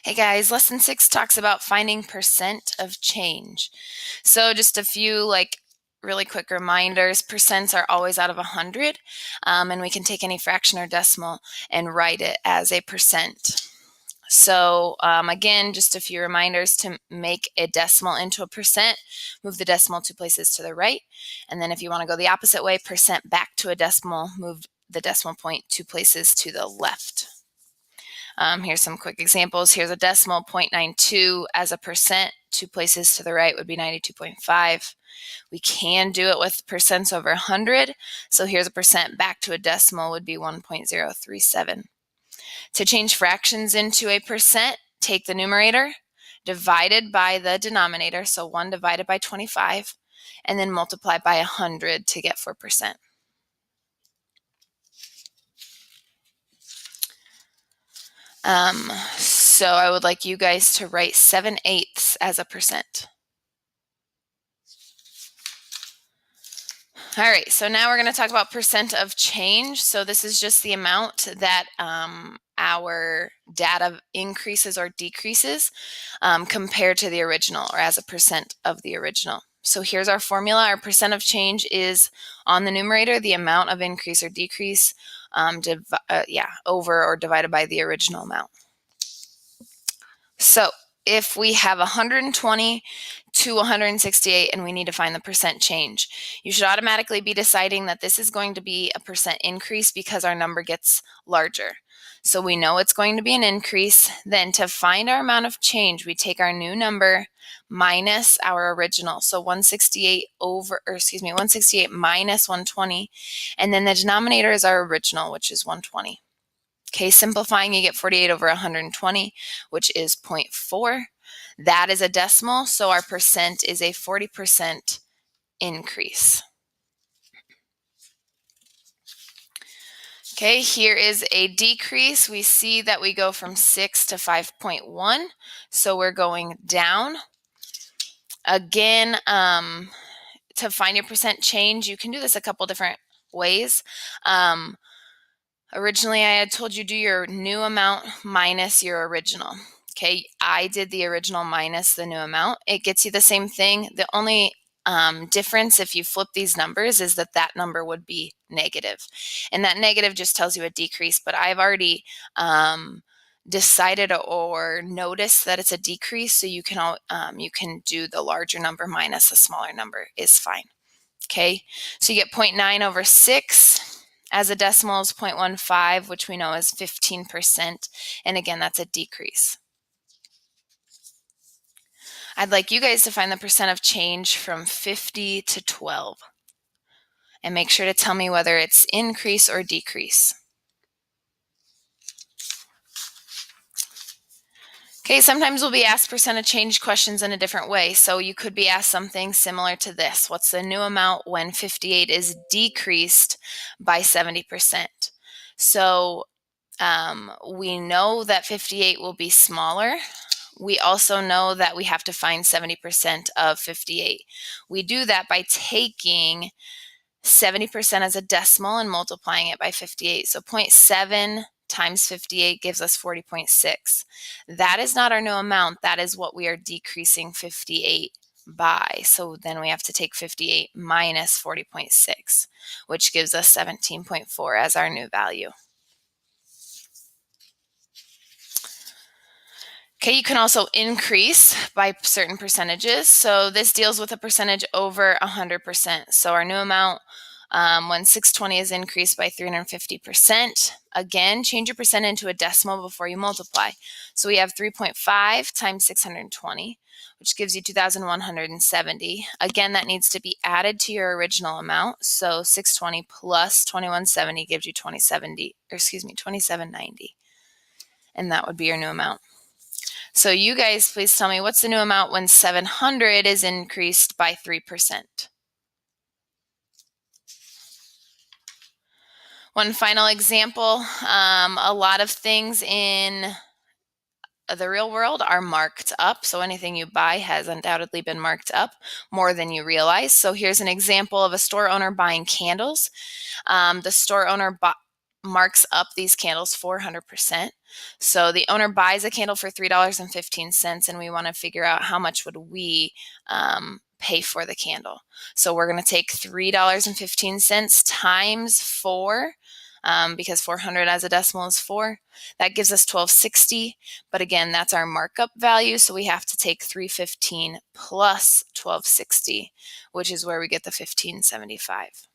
Hey guys, lesson 6 talks about finding percent of change. So just a few really quick reminders. Percents are always out of 100, and we can take any fraction or decimal and write it as a percent. So again, just a few reminders to make a decimal into a percent. Move the decimal 2 places to the right. And then if you want to go the opposite way, percent back to a decimal, move the decimal point 2 places to the left. Here's some quick examples. Here's a decimal, 0.92 as a percent. 2 places to the right would be 92.5. We can do it with percents over 100. So here's a percent back to a decimal would be 1.037. To change fractions into a percent, take the numerator divided by the denominator, so 1 divided by 25, and then multiply by 100 to get 4%. So I would like you guys to write 7/8 as a percent. All right, so now we're going to talk about percent of change. So this is just the amount that our data increases or decreases compared to the original, or as a percent of the original. So here's our formula. Our percent of change is on the numerator, the amount of increase or decrease over or divided by the original amount. So if we have 120 to 168 and we need to find the percent change, you should automatically be deciding that this is going to be a percent increase because our number gets larger. So we know it's going to be an increase. Then to find our amount of change, we take our new number minus our original. So 168 minus 120. And then the denominator is our original, which is 120. Okay, simplifying, you get 48 over 120, which is 0.4. That is a decimal, so our percent is a 40% increase. Okay, here is a decrease. We see that we go from 6 to 5.1, so we're going down. Again, to find your percent change, you can do this a couple different ways. Originally, I had told you do your new amount minus your original. Okay, I did the original minus the new amount. It gets you the same thing. The only difference if you flip these numbers is that that number would be negative. And that negative just tells you a decrease, but I've already decided or noticed that it's a decrease, so you can do the larger number minus the smaller number is fine. Okay, so you get 0.9 over 6. As a decimal is 0.15, which we know is 15%. And again, that's a decrease. I'd like you guys to find the percent of change from 50 to 12. And make sure to tell me whether it's increase or decrease. Okay, sometimes we'll be asked percent of change questions in a different way. So you could be asked something similar to this. What's the new amount when 58 is decreased by 70%? So we know that 58 will be smaller. We also know that we have to find 70% of 58. We do that by taking 70% as a decimal and multiplying it by 58. So 0.7 times 58 gives us 40.6. That is not our new amount. That is what we are decreasing 58 by. So then we have to take 58 minus 40.6, which gives us 17.4 as our new value. Okay, you can also increase by certain percentages. So this deals with a percentage over 100%. So our new amount, when 620 is increased by 350%, again, change your percent into a decimal before you multiply. So we have 3.5 times 620, which gives you 2,170. Again, that needs to be added to your original amount. So 620 plus 2170 gives you 2790. And that would be your new amount. So you guys, please tell me, what's the new amount when 700 is increased by 3%? One final example, a lot of things in the real world are marked up. So anything you buy has undoubtedly been marked up more than you realize. So here's an example of a store owner buying candles. The store owner marks up these candles 400%. So the owner buys a candle for $3.15, and we want to figure out how much would we pay for the candle. So we're going to take $3.15 times 4, because 400 as a decimal is 4. That gives us 1260. But again, that's our markup value, so we have to take 315 plus 1260, which is where we get the 1575.